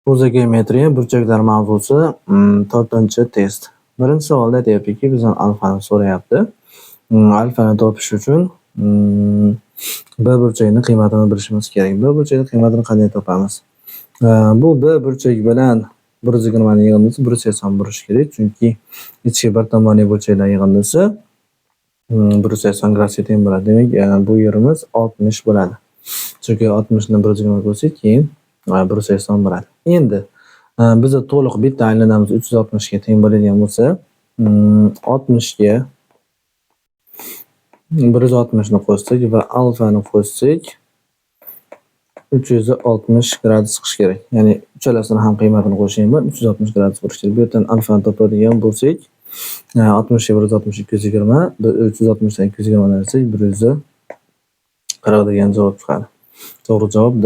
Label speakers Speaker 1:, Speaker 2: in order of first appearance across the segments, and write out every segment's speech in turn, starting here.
Speaker 1: O'zi geometriya burchaklar mavzusi 4-test. Birinchi savolda aytyaptiki, bizdan alfani so'rayapti. Alfani topish uchun b burchagini qiymatini bilishimiz kerak. B burchagini qiymatini qanday topamiz? Bu b burchak bilan 120 ni yig'indisi 180 bo'lishi kerak, chunki ichki bir tomonli burchaklar yig'indisi 180 gradusga teng bo'ladi. Demak, bu yerimiz 60 bo'ladi. Chunki 60 ni 120 ko'rsak, keyin 180 bo'ladi. Endi biza to'liq bitta aylanamiz 360 ga teng bo'ladigan bo'lsa, 60 ga 160 ni qo'shsak va alfani qo'shsak 360 gradus chiqish kerak. Ya'ni uchalasini ham qiymatini qo'shing bilan 360 gradus bo'lishi kerak. Bu yerdan alfani topadigan bo'lsak, 60 ga 160 220, 360 dan 220 dan olsak 140 degan javob chiqadi. To'g'ri javob D.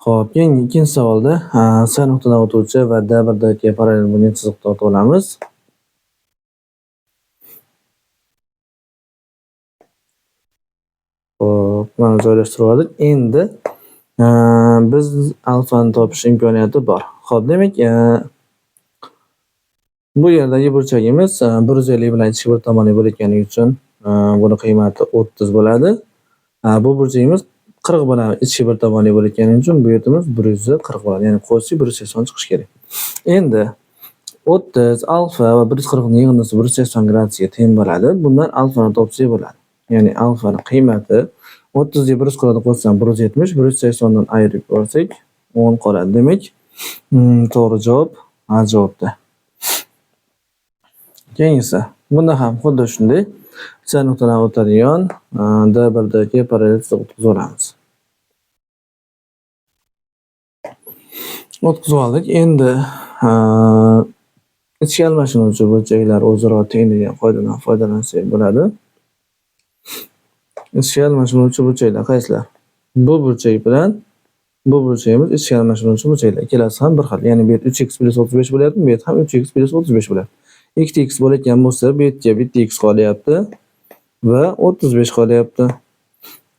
Speaker 1: Xo'p, ikkinchi savolda S nuqtadan o'tuvchi va D1 parallel bo'lgan chiziqni tortib olamiz. Xo'p, mana joylashtirib oldik. Endi biz alfani topish imkoniyati bor. Xo'p, demak, bu yerdagi burchagimiz 150 bilan ichki bir tomonli bo'layotgani uchun buni qiymati 30 bo'ladi. Bu burchagimiz 40 bilan ichki bir tomonli bo'layotgani uchun bu yerimiz 140 bo'ladi. Ya'ni qo'shsak 180 chiqish kerak. Endi 30 alfa va 140 ning yig'indisi 180 gradusga teng bo'ladi. Bundan alfani topsak bo'ladi. Ya'ni alfani qiymati 30 ga 140 ni qo'shsam 170, 180 dan ayirib ko'rsak 10 qoladi. Demak, to'g'ri javob A javobda. Keyingisi, bunda ham xuddi shunday C nuqtadan o'tadigan D1dagi parallel chiziqni o'tkazib olamiz. O'tkazib oldik. Endi ichki almashinuvchi burchaklar o'zaro teng degan qoidadan foydalansak bo'ladi. Ichki almashinuvchi burchaklar qaysilar? Bu burchak bilan bu burchagimiz ichki almashinuvchi burchaklar. Ikkalasi ham bir xil. Ya'ni bu yer 3x + 35 bo'lyapti, bu yer ham 3x + 35 bo'lyapti. Ikkita x bo'layotgan bo'lsa, bu yerga bitta x qolyapti va 35 qolyapti.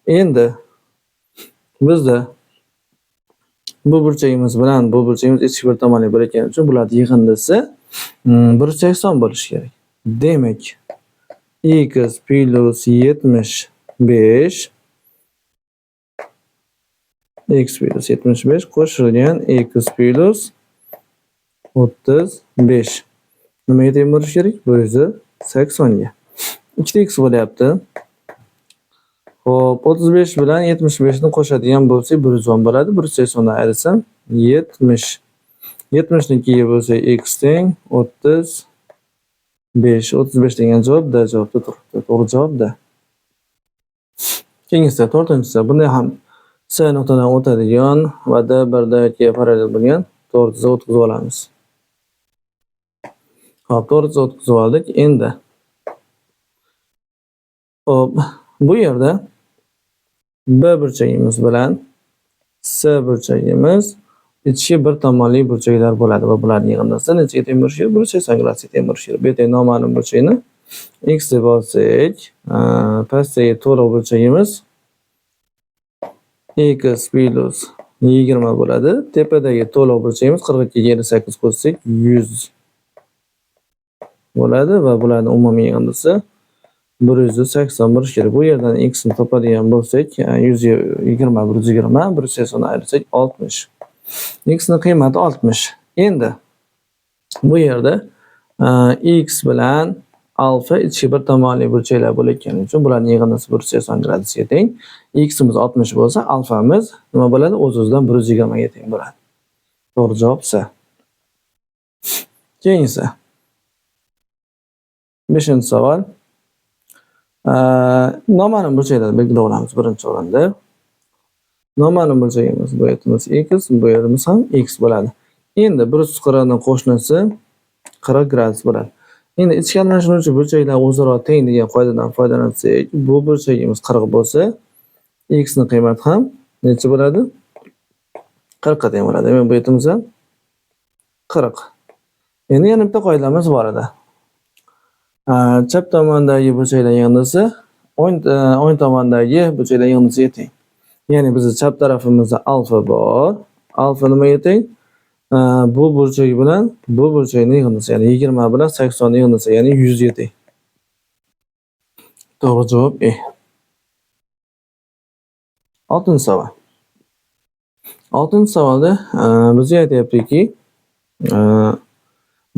Speaker 1: Endi bizda bu burchagimiz bilan bu burchagimiz ichki bir tomonli bo'layotgani uchun bularning yig'indisi 180 bo'lishi kerak. Demak, x + 75 x + 75 qo'shilgan x + 35 nimaga teng bo'lishi kerak? 180 ga. Ikkita x bo'lyapti. Xo'p, 35 bilan 75 ni qo'shadigan bo'lsak 110 bo'ladi. 180 dan ayirсам 70. 70 ni 2 ga bo'lsak x teng 35. 35 degan javob D javobda turibdi. To'g'ri javob D. Keyingisi 4-inchisi. Bunda ham C nuqtadan o'tadigan va D1dagi parallel bo'lgan to'g'risiga o'tkazib olamiz. Xo'p, to'g'risiga o'tkazib oldik. Endi xo'p, bu yerda B burchagimiz bilan C burchagimiz ichki bir tomonli burchaklar bo'ladi va bularning yig'indisi nechaga teng bo'lishi kerak? 180 gradusga teng bo'lishi kerak. Bu yerda noma'lum burchakni x deb olsak, pastdagi to'liq burchagimiz x + 20 bo'ladi. Tepadagi to'liq burchagimiz 42 ga 58 qo'shsak 100 bo'ladi va bularning umumiy yig'indisi 180 bo'lishi kerak. Bu yerdan x ni topadigan bo'lsak, 120 120, 180 dan ayirsak 60. X ni qiymati 60. Endi bu yerda x bilan alfa ichki bir tomonli burchaklar bo'layotgani uchun bularning yig'indisi 180 gradusga teng. X'imiz 60 bo'lsa, alfamiz nima bo'ladi? O'z-o'zidan 120 ga teng bo'ladi. To'g'ri javob C. Keyingisi 5-savol. Noma'lum burchaklarni belgilab olamiz birinchi o'rinda. Noma'lum burchagimiz bu yerimiz x, bu yerimiz ham x bo'ladi. Endi 140 ning qo'shnisi 40 gradus bo'ladi. Endi ichki almashinuvchi burchaklar o'zaro teng degan qoidadan foydalansak, bu burchagimiz 40 bo'lsa, x ning qiymati ham necha bo'ladi? 40 ga teng bo'ladi. Demak, bu yerimiz ham 40. Endi yana bitta qoidamiz bor edi. Chap tomondagi burchaklar yig'indisi o'ng tomondagi burchaklar yig'indisiga teng. Ya'ni bizning chap tarafimizda alfa bor, Alfa nimaga teng? Bu burchak bilan bu burchakning yig'indisi, ya'ni 20 bilan 80 ning yig'indisi, ya'ni 100 ga teng. To'g'ri javob E. 6-savol. 6-savolda bizga aytyaptiki,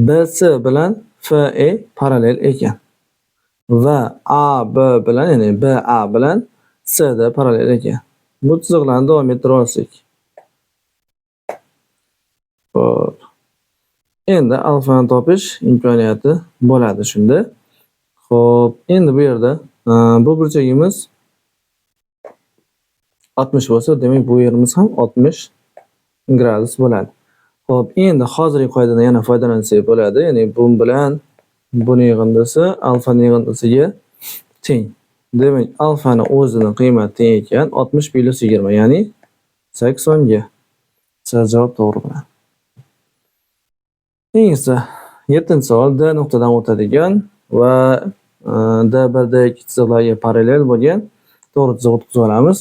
Speaker 1: BC bilan FE parallel ekan va AB bilan, ya'ni BA bilan CD parallel ekan. Bu chiziqlarni davom ettira olsak. Xo'p. Endi alfani topish imkoniyati bo'ladi shunda. Xo'p, endi bu yerda bu burchagimiz 60 bo'lsa, demak bu yerimiz ham 60 gradus bo'ladi. Xo'p, endi hozirgi qoidadan yana foydalansak bo'ladi. Ya'ni bu bilan buni yig'indisi alfaning yig'indisiga teng. Demak, alfani o'zining qiymati teng ekan 60 + 20, ya'ni 80 ga. Javob to'g'ri bo'ladi. Keyingi 7-savol D nuqtadan o'tadigan va D1, D2 chiziqlarga parallel bo'lgan to'g'ri chiziq o'tkazib olamiz.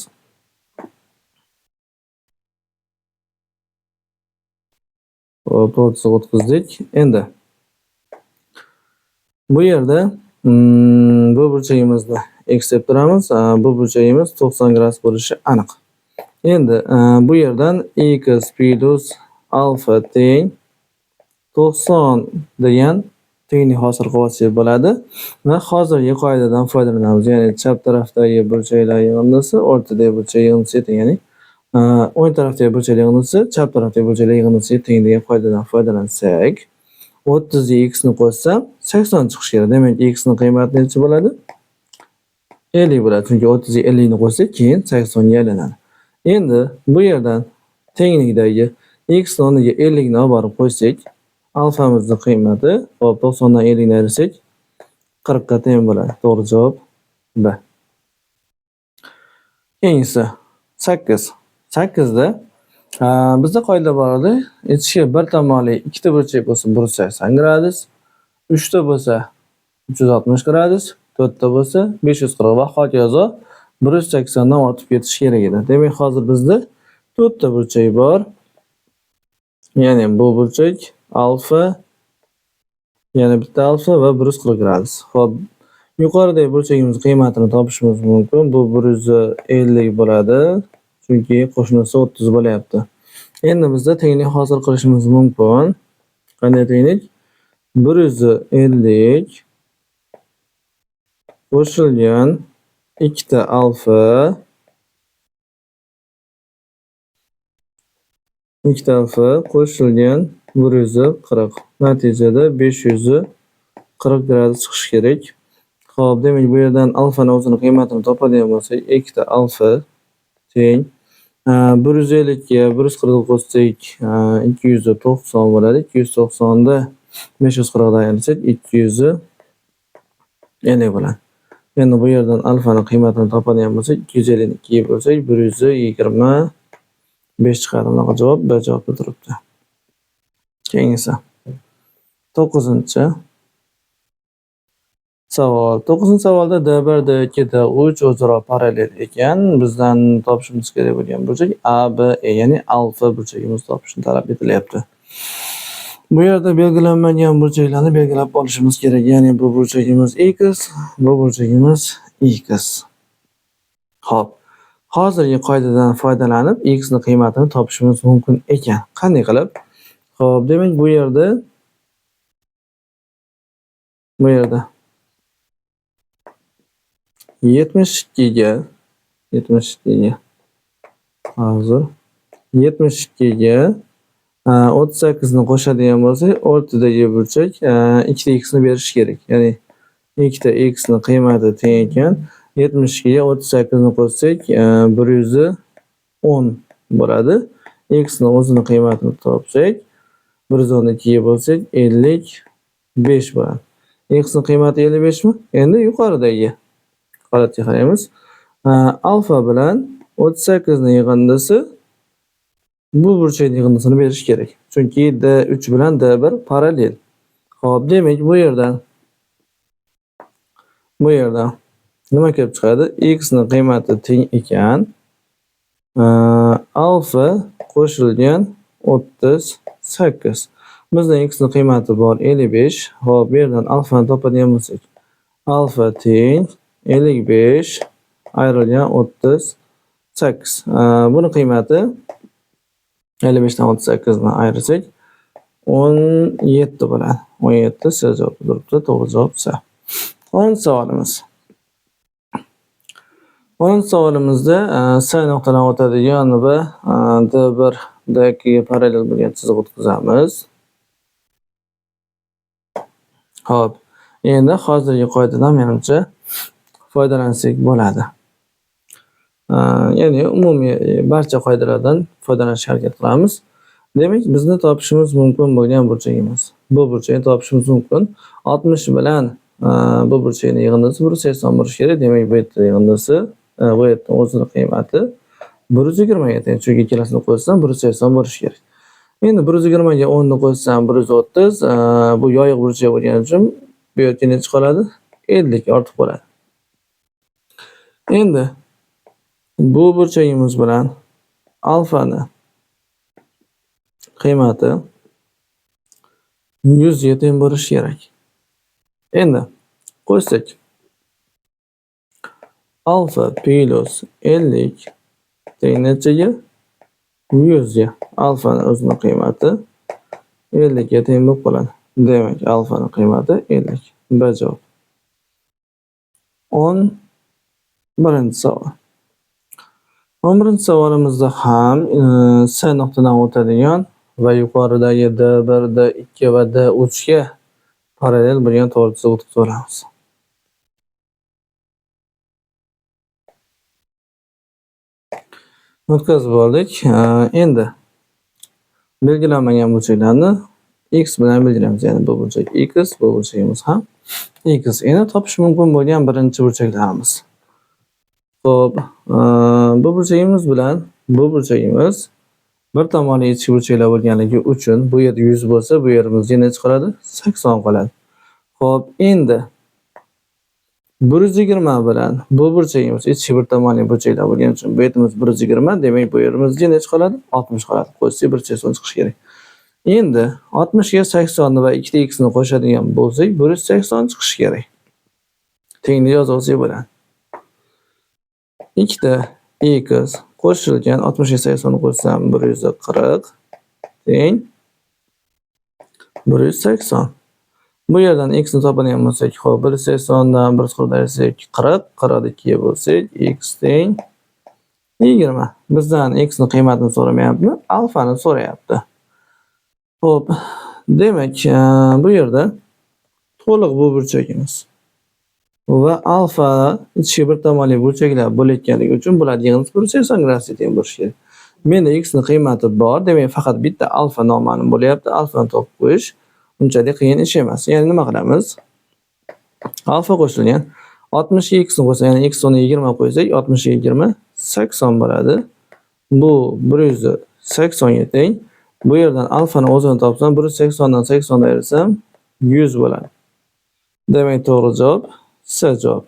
Speaker 1: To'g'ri chiziq o'tkazdik. Endi bu yerda bu burchagimizni x deb turamiz. Bu burchagimiz 90 gradus bo'lishi aniq. Endi bu yerdan x plus alfa teng 90 degan tenglik hosil qilsak bo'ladi va hozirgi qoidadan foydalanamiz. Ya'ni chap tarafdagi burchaklar yig'indisi o'rtadagi burchak yig'indisiga teng, ya'ni o'ng tarafdagi burchak yig'indisi chap tarafdagi burchak yig'indisiga teng degan qoidadan foydalansak, 30 ga x ni qo'shsam 80 chiqishi kerak. Demak, x ning qiymati necha bo'ladi? 50 bo'ladi. Chunki 30 ga 50 ni qo'shsak, keyin 80 ga aylanadi. Endi bu yerdan tenglikdagi x o'rniga 50 ni olib borib qo'ysak, alfamizning qiymati, hop, 90 dan 50 ni ayirsak 40 ga teng bo'ladi. To'g'ri javob B. Keyingisi 8. 8da bizda qoida bor edi. Ichiga bir tomonli ikkita burchak bo'lsa 180 gradus, 3 ta bo'lsa 360 gradus, 4 ta bo'lsa 540 va hokazo 180 dan ortib ketishi kerak edi. Demak, hozir bizda 4 ta burchak bor. Ya'ni bu burchak alfa, yana bitta alfa va 140 gradus. Xo'p, yuqoridagi burchagimiz qiymatini topishimiz mumkin. Bu 150 bo'ladi, chunki qo'shnisi 30 bo'lyapti. Endi bizda tenglik hosil qilishimiz mumkin. Qanday tenglik? 150 qo'shilgan 2 ta alfa, 2 ta alfa qo'shilgan 140. Natijada 540 gradus chiqishi kerak. Xo'p, demak bu yerdan alfani o'zining qiymatini topadigan bo'lsak, 2 ta alfa teng 150 ga 140 qo'shsak 290 bo'ladi. 290 da 540 dan ayirsak 250 bo'ladi. Endi bu yerdan alfani qiymatini topadigan bo'lsak, 252 ga bo'lsak 125 chiqadi. Bunaqa javob B javobda turibdi. Keyingisi 9-savol. 9-savolda D1, D2, D3 o'zaro parallel ekan. Bizdan topishimiz kerak bo'lgan burchak A, B, E, ya'ni alfa burchagimizni topishni talab etilyapti. Bu yerda belgilanmagan burchaklarni belgilab olishimiz kerak. Ya'ni bu burchagimiz x, bu burchagimiz x. Xo'p, hozirgi qoidadan foydalanib x ning qiymatini topishimiz mumkin ekan. Qanday qilib? Xo'p, demak bu yerda 72 ga hozir 72 ga 38 ni qo'shadigan bo'lsak, o'rtadagi burchak 2 ta x ni berishi kerak. Ya'ni 2 ta x ning qiymati teng ekan. 72 ga 38 ni qo'shsak 110 bo'ladi. X ning o'zining qiymatini topsak, 112 ga bo'lsak 55 bo'ladi. X ning qiymati 55 mi? Endi yuqoridagi holatga qaraymiz. Alfa bilan 38 ning yig'indisi bu burchakning yig'indisini berish kerak. Chunki D3 bilan D1 parallel. Xo'p, demak bu yerdan nima kelib chiqadi? X ning qiymati teng ekan. Alfa qo'shilgan 38. Bizda x ning qiymati bor 55. Xo'p, bu yerdan alfani topadigan bo'lsak, alfa teng 55 ayrilgan 38. Buni qiymati 55 dan 38 ni ayirsak 17 bo'ladi. 17 S javobi turibdi. To'g'ri javob S. 10 savolimiz. 10 savolimizda S nuqtadan o'tadigan va D1 D2 ga parallel bo'lgan chiziq o'tkazamiz. Xo'p, endi hozirgi qoidadan menimcha foydalansak bo'ladi. Ya'ni umumiy barcha qoidalardan foydalanishga harakat qilamiz. Demak, bizni topishimiz mumkin bo'lgan burchagimiz. Bu burchakni topishimiz mumkin. 60 bilan bu burchakning yig'indisi 180 bo'lishi kerak. Demak, bu yerda yig'indisi bu yerda o'zining qiymati 120 ga teng. Chunki ikkalasini qo'shsam 180 bo'lishi kerak. Endi 120 ga 10 ni qo'shsam 130, bu yoyiq burchak bo'lgani uchun bu yerga necha qoladi? 50 ga ortib qoladi. Endi bu burchagimiz bilan alfani qiymati 100 ga teng bo'lishi kerak. Endi qo'shsak alfa plus 50 teng nechaga? 100 ga. Alfani o'zining qiymati 50 ga teng bo'lib qoladi. Demak, alfani qiymati 50. B javob. 11 savol. 11 savolimizda ham S nuqtadan o'tadigan va yuqoridagi D1, D2 va D3 ga parallel bo'lgan to'g'ri chiziq o'tkazib olamiz. O'tkazib oldik. Endi belgilanmagan burchaklarni x bilan belgilaymiz. Ya'ni bu burchak x, bu burchagimiz ham x. Endi topish mumkin bo'lgan birinchi burchaklarimiz. Xo'p, bu burchagimiz bilan bu burchagimiz bir tomonli ichki burchaklar bo'lganligi uchun bu yerda 100 bo'lsa, bu yerimizga necha qoladi? 80 qoladi. Xo'p, endi 120 bilan bu burchagimiz ichki bir tomonli burchaklar bo'lgani uchun bu yerimiz 120, demak bu yerimizga necha qoladi? 60 qoladi. Qo'shsak 180 chiqishi kerak. Endi 60 ga 80 va 2 ta x ni qo'shadigan bo'lsak, 180 chiqishi kerak. Tengni yozib olsak bo'ladi. 2 ta x qo'shilgan 60 ga 80 ni qo'shsam 140 teng 180. Bu yerdan x ni topadigan bo'lsak, xo'p, 180 dan 140 ayirsak 40, 42 ga bo'lsak x teng 20. Bizdan x ni qiymatini so'ramayapti, alfani so'rayapti. Xo'p, demak, bu yerda to'liq bu burchagimiz va alfa ichki bir tomonli burchaklar bo'layotganligi uchun bular yig'indisi 180 gradusga teng bo'lishi kerak. Menda x ni qiymati bor, demak faqat bitta alfa noma'lum bo'lyapti. Alfani topib qo'yish unchalik qiyin ish emas. Ya'ni nima qilamiz? Alfa qo'shilgan 60 ga x ni qo'ysak, ya'ni x o'rniga 20 qo'ysak, 60 ga 20 80 bo'ladi. Bu 180 ga teng. Bu yerdan alfani o'zini topsam, 180 dan 80 ni ayirsam 100 bo'ladi. Demak, to'g'ri javob S javob.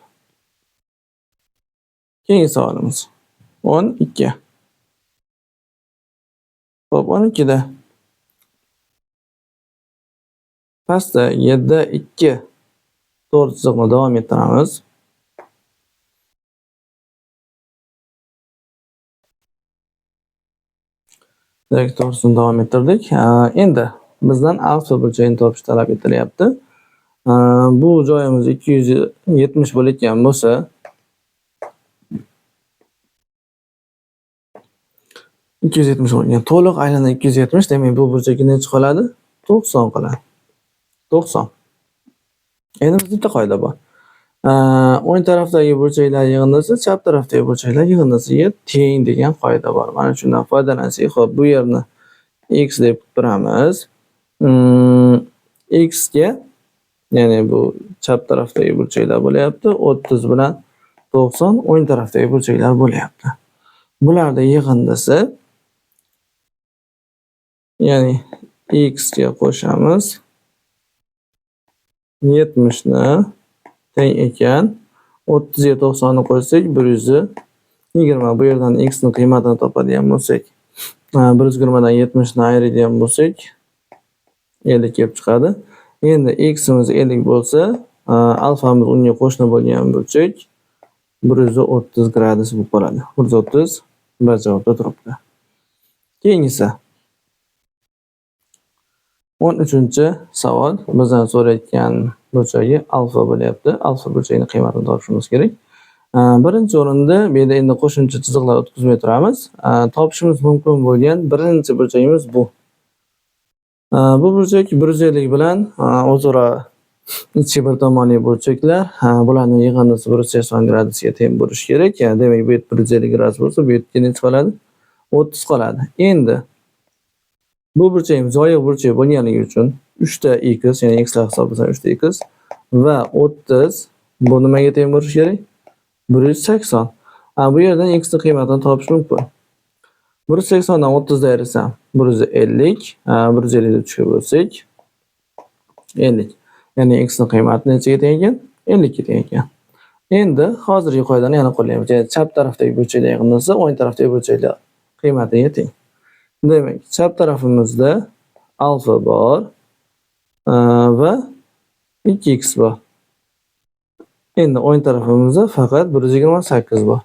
Speaker 1: Keyingi savolimiz 12. Xo'p, 12 da pastda 7-2 to'g'ri chiziqni davom ettiramiz. Demak, to'g'risini davom ettirdik. Endi bizdan alfa burchagini topish talab etilyapti. Bu joyimiz 270 bo'layotgan bo'lsa, to'liq aylanib 270, demak bu burchakka necha qoladi? 90 qoladi. 90. Endi bizda bitta qoida bor. O'ng tarafdagi burchaklar yig'indisi chap tarafdagi burchaklar yig'indisiga teng degan qoida bor. Mana shundan foydalansak, xo'p, bu yerni x deb turamiz. X ga, ya'ni bu chap tarafdagi burchaklar bo'layapti. 30 bilan 90 o'ng tarafdagi burchaklar bo'layapti. Bularning yig'indisi, ya'ni x ga qo'shamiz. 70 ni teng ekan. 30 ga 90 ni qo'shsak 120. Bu yerdan x ni qiymatini topadigan bo'lsak, 120 dan 70 ni ayiradigan bo'lsak 50 kelib chiqadi. Endi x'imiz 50 bo'lsa, alfamiz unga qo'shni bo'lgan burchak 130 gradus bo'lib qoladi. 130 bir javobda turibdi. Keyingisi 13-savol. Bizdan so'rayotgan burchagi alfa bo'lyapti. Alfa burchagining qiymatini topishimiz kerak. Birinchi o'rinda bu yerda endi qo'shimcha chiziqlar o'tkazmay turamiz. Topishimiz mumkin bo'lgan birinchi burchagimiz bu. Bu burchak 150 bilan o'zaro ichi bir tomonli burchaklar. Bularning yig'indisi 180 gradusga teng bo'lishi kerak. Demak, bu yerda 150 gradus bo'lsa, bu yerda necha qoladi? 30 qoladi. Endi bu burchagimiz yoyiq burchak bo'lganligi uchun 3 ta x, ya'ni x lar hisoblasan 3 ta x va 30 bu nimaga teng bo'lishi kerak? 180. Bu yerdan x ning qiymatini topish mumkin. 180 dan 30 da ayirsa 150, 150 ni 3 ga bo'lsak 50. Ya'ni x ning qiymati nechaga teng ekan? 50 ga teng ekan. Endi hozirgi qoidani yana qo'llaymiz. Ya'ni chap tarafdagi burchaklar yig'indisi o'ng tarafdagi burchaklar qiymatiga teng. Demak, chap tarafimizda alfa bor va 2x bor. Endi o'ng tarafimizda faqat 128 bor.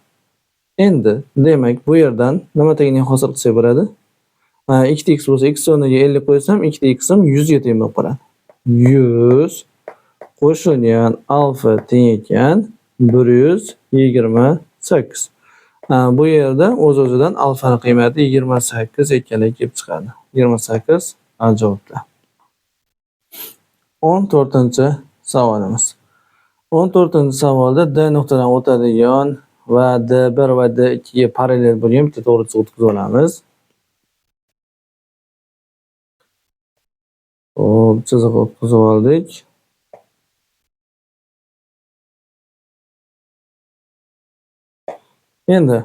Speaker 1: Endi demak, bu yerdan nima tegining hosil qilsak bo'ladi? 2x bo'lsa, x o'rniga 50 qo'ysam, 2xim 100 ga teng bo'lib qoladi. 100 qo'shilgan alfa teng ekan 128. Bu yerda o'z-o'zidan alfaning qiymati 28 ekanligi kelib chiqadi. 28 javobda. 14-savolimiz. 14-savolda D nuqtadan o'tadigan va D1 va D2 ga parallel bo'lgan bitta to'g'ri chiziq o'tkazib olamiz. Xo'p, chiziq o'tkazib oldik. Endi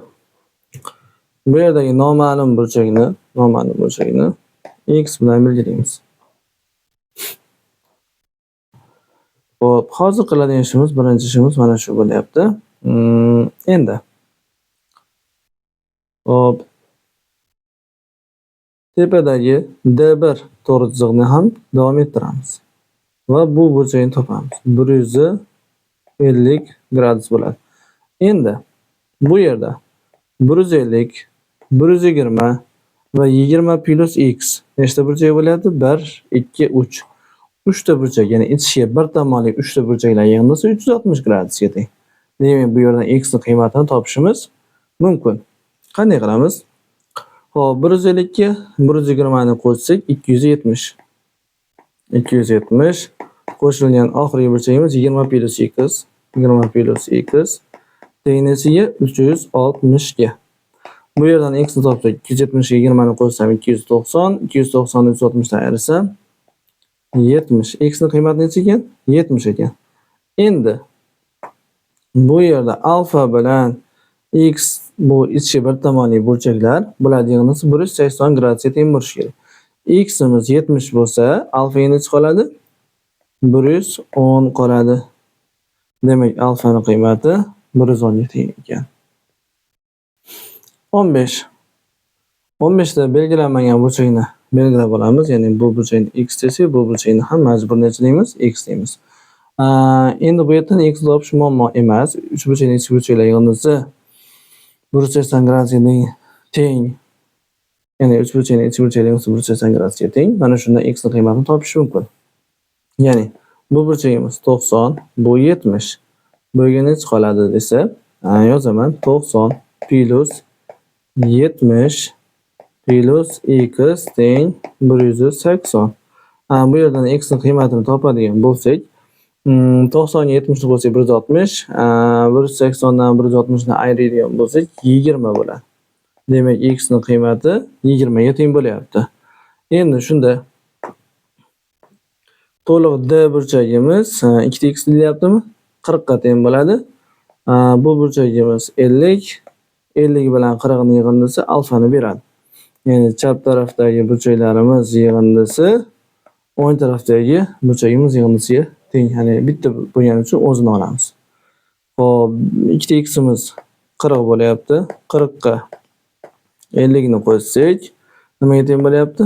Speaker 1: bu yerdagi noma'lum burchakni x bilan belgilaymiz. Xo'p, hozir qiladigan ishimiz, birinchi ishimiz mana shu bo'lyapti. Endi xo'p, tepadagi D1 to'g'ri chiziqni ham davom ettiramiz va bu burchakni topamiz. 150 gradus bo'ladi. Endi bu yerda 150, 120 va 20 plus x nechta burchak bo'ladi? 1, 2, 3. 3 ta burchak, ya'ni ichiga bir tomonli 3 ta burchaklar yig'indisi 360 gradusga teng. Demak, bu yerdan x ning qiymatini topishimiz mumkin. Qanday qilamiz? Xo'p, 150 ga 120 ni qo'shsak 270. 270 qo'shilgan oxirgi burchagimiz 20 plus x. 20 plus x tenglisiga 360 ga. Bu yerdan x ni topsak 270 ga 20 ni qo'shsam 290, 290 ni 360 dan ayirsam 70. X ning qiymati necha ekan? 70 ekan. Endi bu yerda alfa bilan x bu ichi bir tomonli burchaklar, bularning yig'indisi 180 gradusga teng bo'lishi kerak. X'imiz 70 bo'lsa, alfaga necha qoladi? 110 qoladi. Demak, alfaning qiymati 110 ga teng ekan. 15. 15 da belgilanmagan burchakni belgilab olamiz. Ya'ni bu burchakni x desak, bu burchakni ham majbur necha deymiz? X deymiz. Endi bu yerdan x topish muammo emas. 3 burchakning ichki burchaklar yig'indisi 180 gradusga teng. Ya'ni 3 burchakning ichki burchaklar yig'indisi 180 gradusga teng. Mana shunda x ning qiymatini topish mumkin. Ya'ni bu burchagimiz 90, bu 70. Buga necha qoladi desa, yozaman. 90 plus 70 plus x teng 180. Bu yerdan x ning qiymatini topadigan bo'lsak, 90 ga 70 ni qo'shsak 160, 180 dan 160 ni ayiradigan bo'lsak 20 bo'ladi. Demak, x ning qiymati 20 ga teng bo'lyapti. Endi shunda to'liq D burchagimiz 2x deyaptimi? 40 ga teng bo'ladi. Bu burchagimiz 50, 50 bilan 40 ning yig'indisi alfani beradi. Ya'ni chap tarafdagi burchaklarimiz yig'indisi o'ng tarafdagi burchagimiz yig'indisiga teng. Ya'ni bitta bo'lgani uchun o'zini olamiz. Xo'p, 2ximiz 40 bo'lyapti. 40 ga 50 ni qo'shsak Nimaga teng bo'lyapti?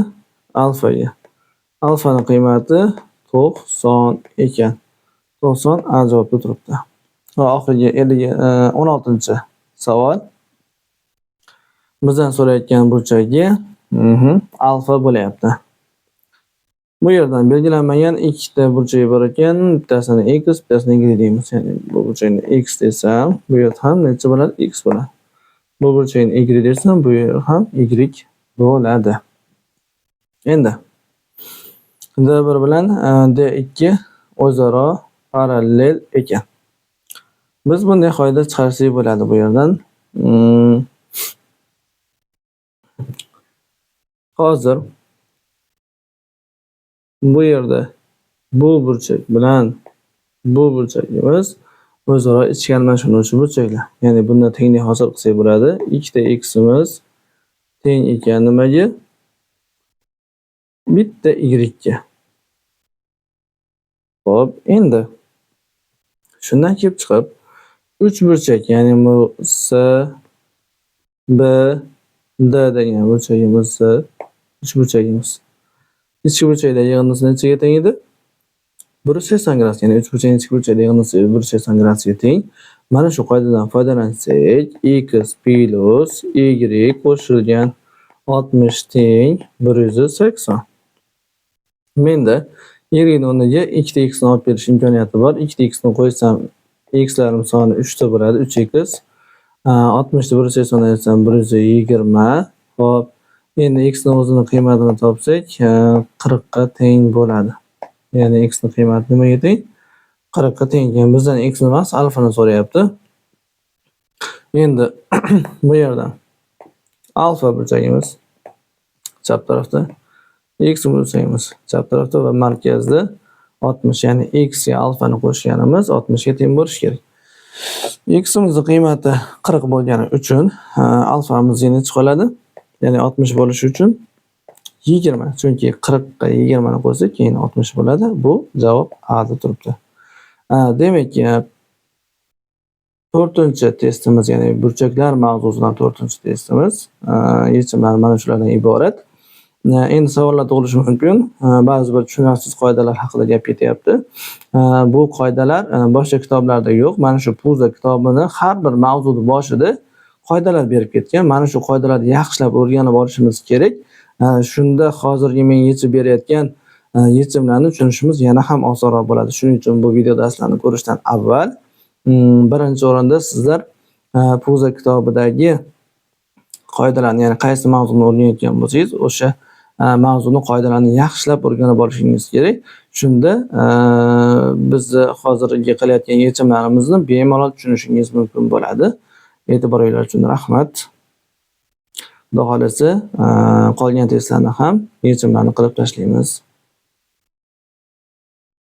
Speaker 1: Alfaga. Alfaning qiymati 90 ekan. 90 A javobda turibdi. Va oxirgi 16-savol. Bizdan so'rayotgan burchagi alfa bo'lyapti. Bu yerdan belgilanmagan ikkita burchak bor ekan. Bittasini x, bittasini y deymiz. Ya'ni bu burchakni x desam, bu yer ham necha bo'ladi? X bo'ladi. Bu burchakni y desam, bu yer ham y bo'ladi. Endi D1 bilan D2 o'zaro parallel ekan. Biz bunday qoida chiqarsak bo'ladi bu yerdan. Hozir bu yerda bu burchak bilan bu burchagimiz o'zaro ichkan almashinuvchi burchaklar. Ya'ni bundan tenglik hosil qilsak bo'ladi. Ikkita x'imiz teng ekan nimaga? Bitta y ga. Xo'p, endi shundan kelib chiqib 3 burchak, ya'ni bu S, B, D degan burchagimiz, 3 burchagimiz. Ichki burchaklar yig'indisi nechaga teng edi? 180 gradus, ya'ni 3 burchakning ichki burchaklar yig'indisi 180 gradusga teng. Mana shu qoidadan foydalansak, x plus y qo'shilgan 60 teng 180. Menda y ning o'rniga ikkita x ni olib berish imkoniyati bor. Ikkita x ni qo'ysam, x larim soni 3 ta bo'ladi, 3x. 60 ni 180 dan aytsam 120. Xo'p, endi x ning o'zining qiymatini topsak, 40 ga teng bo'ladi. Ya'ni x ning qiymati nimaga teng? 40 ga teng ekan. Bizdan x emas, alfani so'rayapti. Endi bu yerdan alfa burchagimiz chap tarafda, x burchagimiz chap tarafda va markazda 60, ya'ni x ga alfani qo'shganimiz 60 ga teng bo'lishi kerak. X imizning qiymati 40 bo'lgani uchun alfamiz necha qoladi? Ya'ni 60 bo'lishi uchun 20. Chunki 40 ga 20 ni qo'ysak, keyin 60 bo'ladi. Bu javob A da turibdi. Demak, 4-testimiz, ya'ni burchaklar mavzusidan 4-testimiz yechimlari mana shulardan iborat. Endi savollar tug'ilishi mumkin. Ba'zi bir tushunarsiz qoidalar haqida gap ketyapti. Bu qoidalar boshqa kitoblarda yo'q. Mana shu Puza kitobini har bir mavzuning boshida qoidalar berib ketgan. Mana shu qoidalarni yaxshilab o'rganib olishimiz kerak. Shunda hozirgi men yechib berayotgan yechimlarni tushunishimiz yana ham osonroq bo'ladi. Shuning uchun bu video darslarni ko'rishdan avval birinchi o'rinda sizlar Puza kitobidagi qoidalarni, ya'ni qaysi mavzuni o'rganayotgan bo'lsangiz, o'sha mavzuning qoidalarini yaxshilab o'rganib olishingiz kerak. Shunda bizni hozirgi qilayotgan yechimlarimizni bemalol tushunishingiz mumkin bo'ladi. E'tiboringlar uchun rahmat. Xudo xolasa, qolgan testlarni ham yechimlarni qilib tashlaymiz.